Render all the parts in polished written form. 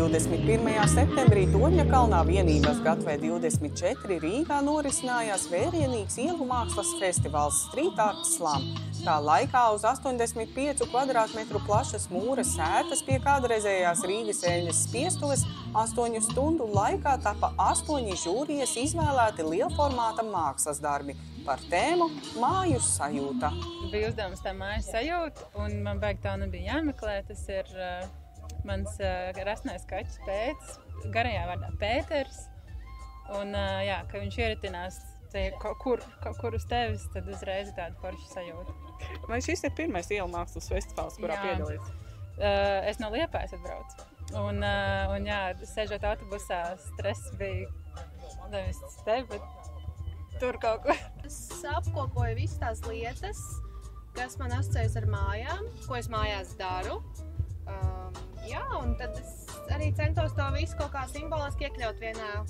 21. septembrī Torņakalnā vienības gatavē 24 Rīgā norisinājās vērienīgs ielu mākslas festivāls Street Art Slam. Tā laikā uz 85 kvadrātmetru plašas mūra sētas pie kādreizējās Rīgas eļļas spiestuves 8 stundu laikā tapa 8 žūrijas izvēlēti lielformāta mākslas darbi par tēmu Māju sajūta. Bija uzdevums tā mājas sajūta, un man baigi tā nebija jāmeklē. Tas ir mans rasnais kaķis Pēters, garajā vārdā Pēters. Un, jā, ka viņš ieritinās kaut kur uz tevis, tad uzreiz ir tāda forša sajūta. Vai šis ir pirmais ielu mākslas festivāls, kurā piedalīts? Es no Liepājas atbraucu. Un jā, sēžot autobusā, stress bija nevis tevi, bet tur kaut ko. Es apkopoju visas tās lietas, kas man asociējas ar mājām, ko es mājās daru. Jā, un tad es arī centos to visu kaut kā simboliski iekļaut vienā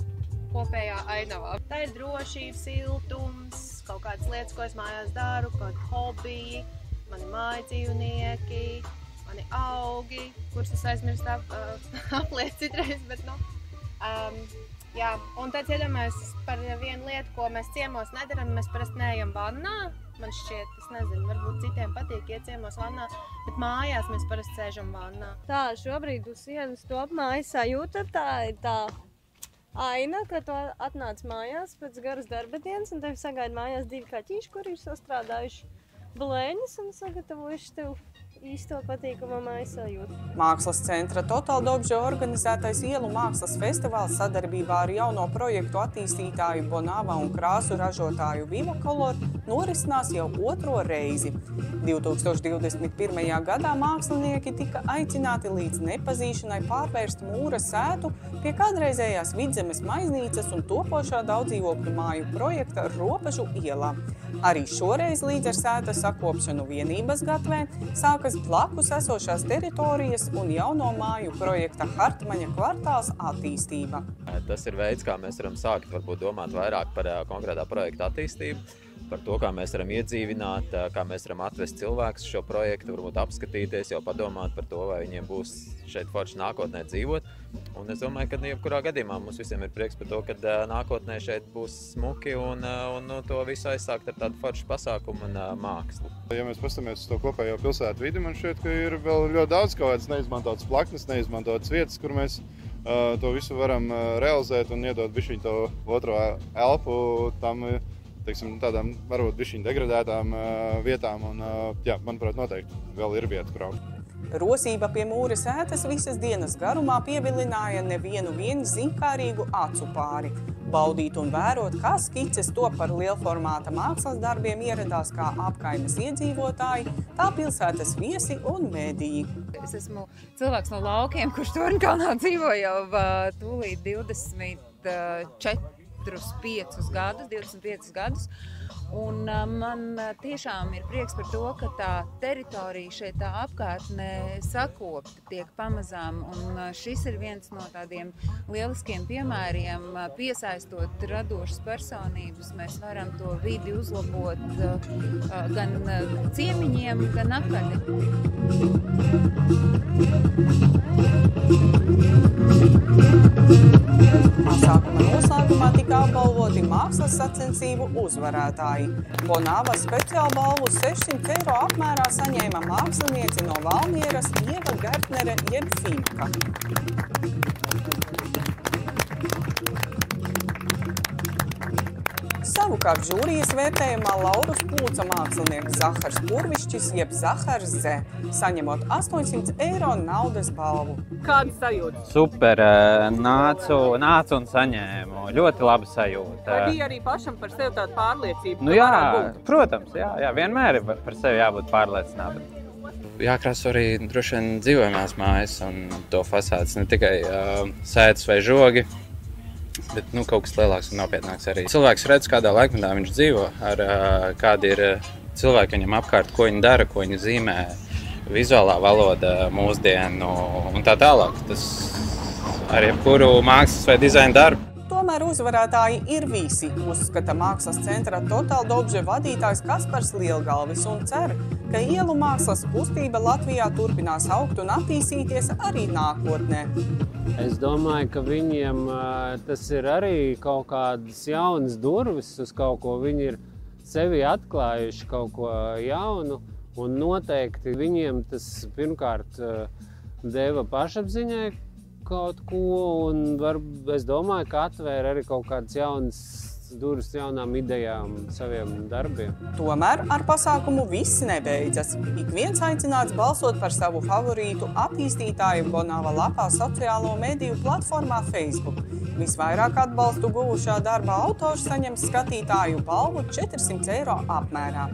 kopējā ainavā. Tā ir drošība, siltums, kaut kādas lietas, ko es mājās daru, kaut kādi hobiji, mani māju dzīvnieki, mani augi, kurus es aizmirstu apliet citreiz, bet jā, un tad iedomājos par vienu lietu, ko mēs ciemos nedaram, mēs parasti neejam vannā. Man šķiet, es nezinu, varbūt citiem patīk iet ciemos vannā, bet mājās mēs parasti sēžam vannā. Tā, šobrīd uz sienas top mājas sajūta, tā ir tā aina, ka tu atnāc mājās pēc garas darba dienas un tevi sagaida mājās 2 kaķīši, kuri ir sastrādājuši blēņas un sagatavojuši tev īsto patīkamo mājas sajūtu. Mākslas centra Total Dobže organizētais ielu mākslas festivāls sadarbībā ar jauno projektu attīstītāju Bonava un krāsu ražotāju Vivacolor norisinās jau 2. reizi. 2021. gadā mākslinieki tika aicināti līdz nepazīšanai pārvērst mūra sētu pie kādreizējās Vidzemes maiznīcas un topošā daudzdzīvokļu māju projekta Robežu ielā. Arī šoreiz līdz ar sētas sakopšanu vienības gatavē sākas blakus esošās teritorijas un jauno māju projekta Hartmaņa kvartāls attīstība. Tas ir veids, kā mēs varam sākt varbūt domāt vairāk par konkrētā projekta attīstību, par to, kā mēs varam iedzīvināt, kā mēs varam atvest cilvēkus šo projektu, varbūt apskatīties, jau padomāt par to, vai viņiem būs šeit forši nākotnē dzīvot. Un es domāju, ka jebkurā gadījumā mums visiem ir prieks par to, ka nākotnē šeit būs smuki un to visu aizsākt ar tādu foršu pasākumu un mākslu. Ja mēs pastamies uz to kopējo pilsētu vidi, man šķiet, ka ir vēl ļoti daudz kaut kādas neizmantotas plaknes, neizmantotas vietas, kur mēs to visu varam realizēt un iedot bišķiņ to otro elpu tam, teiksim, tādām varbūt bišķiņ degradētām vietām un, jā, manuprāt, noteikti vēl ir vieta, kur augt. Rosība pie mūra sētas visas dienas garumā pievilināja nevienu zinkārīgu acu pāri. Baudīt un vērot, kā skices top par lielformāta mākslas darbiem ieradās kā apkaimes iedzīvotāji, tā pilsētas viesi un mediji. Es esmu cilvēks no laukiem, kurš Torņakalnā dzīvo jau tūlīt 25 gadus. Un man tiešām ir prieks par to, ka tā teritorija šeit tā apkārtnē sakopta tiek pamazām. Un šis ir viens no tādiem lieliskiem piemēriem, piesaistot radošas personības. Mēs varam to vidi uzlabot gan ciemiņiem, gan apkārtnē. Pasākuma noslēgumā tika apbalvoti mākslas sacensību uzvarētāji. Bonava speciālu balvu 600 eiro apmērā saņēma mākslinieci no Valmieras Ieva Gertnere jeb Finka. Savukārt žūrijas vērtējumā laurus plūca mākslinieks Zahars Purvišķis jeb Zahars Z, saņemot 800 eiro naudas balvu. Kāda sajūta? Super, nācu un saņēmu. Ļoti laba sajūta. Vai bija arī pašam par sevi tāda pārliecība? Nu jā, protams, jā, vienmēr ir par sevi jābūt pārliecinātam. Jākrāso arī droši vien dzīvojamās mājas un to fasādes, ne tikai sētas vai žogi, bet kaut kas lielāks un nopietnāks arī. Cilvēks redz, kādā laikmetā viņš dzīvo, ar kādi ir cilvēki viņam apkārt, ko viņi dara, ko viņi zīmē, vizuālā valoda, mūsdienu un tā tālāk. Tas ar jebkuru mākslas vai dizaina darbu. Tomēr uzvarētāji ir visi, uzskata mākslas centra Total Dobže vadītājs Kaspars Lielgalvis un cer, ka ielu mākslas kustība Latvijā turpinās augt un attīstīties arī nākotnē. Es domāju, ka viņiem tas ir arī kaut kādas jaunas durvis uz kaut ko. Viņi ir sevi atklājuši kaut ko jaunu, un noteikti viņiem tas pirmkārt deva pašapziņai kaut ko, un es domāju, ka atvēra arī kaut kādas jaunas durvis jaunām idejām, saviem darbiem. Tomēr ar pasākumu viss nebeidzas. Ik viens aicināts balsot par savu favorītu attīstītāju Bonava lapā sociālo mediju platformā Facebook. Visvairāk atbalstu guvušā darba autors saņems skatītāju balvu 400 € apmērā.